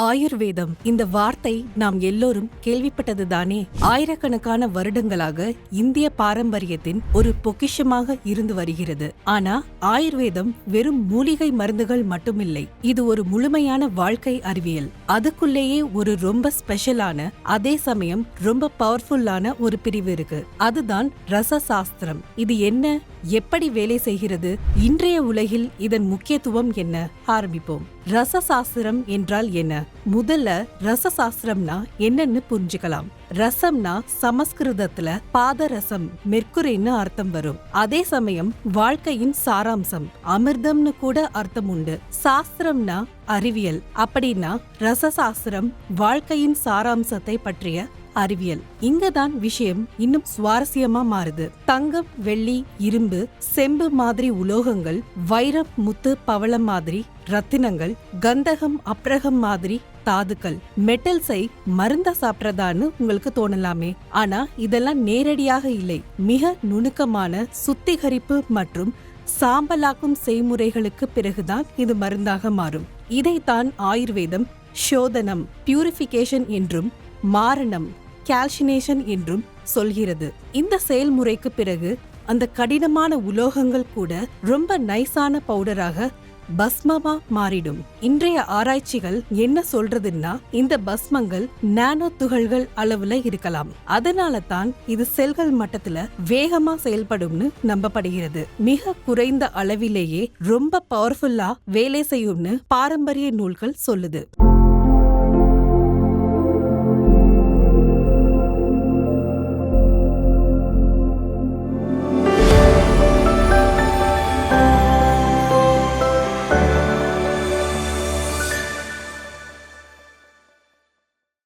ஆயுர்வேதம் இந்த வார்த்தை நாம் எல்லோரும் கேள்விப்பட்டதுதானே. ஆயிரக்கணக்கான வருடங்களாக இந்திய பாரம்பரியத்தின் ஒரு பொக்கிஷமாக இருந்து வருகிறது. ஆனா ஆயுர்வேதம் வெறும் மூலிகை மருந்துகள் மட்டுமில்லை, இது ஒரு முழுமையான வாழ்க்கை அறிவியல். அதுக்குள்ளேயே ஒரு ரொம்ப ஸ்பெஷலான, அதே சமயம் ரொம்ப பவர்ஃபுல்லான ஒரு பிரிவு இருக்கு. அதுதான் ரசசாஸ்திரம். இது என்ன, எப்படி வேலை செய்கிறது, இன்றைய உலகில் இதன் முக்கியத்துவம் என்ன? ஆரம்பிப்போம். ரசசாஸ்திரம் என்றால் என்ன? முதல்ல ரசசாஸ்திரம்னா என்னன்னு புரிஞ்சுக்கலாம். ரசம்னா சமஸ்கிருதத்துல பாதரசம், மெர்க்குரின்னு அர்த்தம் வரும். அதே சமயம் வாழ்க்கையின் சாராம்சம், அமிர்தம்னு கூட அர்த்தம் உண்டு. சாஸ்திரம்னா அறிவியல். அப்படின்னா ரசசாஸ்திரம் வாழ்க்கையின் சாராம்சத்தை பற்றிய அறிவியல். இங்கதான் விஷயம் இன்னும் சுவாரஸ்யமா மாறுது. தங்கம், வெள்ளி, இரும்பு, செம்பு மாதிரி உலோகங்கள், வைரம், முத்து, பவளம் மாதிரி ரத்தினங்கள், கந்தகம், அப்ரகம் மாதிரி தாதுக்கள், மெட்டல்ஸை மருந்தா சாப்பிட்றதான்னு உங்களுக்கு தோணலாமே. ஆனா இதெல்லாம் நேரடியாக இல்லை. மிக நுணுக்கமான சுத்திகரிப்பு மற்றும் சாம்பலாக்கும் செய்முறைகளுக்கு பிறகுதான் இது மருந்தாக மாறும். இதைத்தான் ஆயுர்வேதம் சோதனம், பியூரிஃபிகேஷன் என்றும், மாரணம், கால்சினேஷன் என்றும் சொல்கிறது. இந்த செயல்முறைக்கு பிறகு அந்த கடினமான உலோகங்கள் கூட ரொம்ப நைஸான பவுடராக, பஸ்மமா மாறிடும். இன்றைய ஆராய்ச்சிகள் என்ன சொல்றதுன்னா, இந்த பஸ்மங்கள் நானோ துகள்கள் அளவுல இருக்கலாம். அதனால தான் இது செல்கள் மட்டத்துல வேகமா செயல்படும்னு நம்பப்படுகிறது. மிக குறைந்த அளவிலேயே ரொம்ப பவர்ஃபுல்லா வேலை செய்யும்னு பாரம்பரிய நூல்கள் சொல்லுது.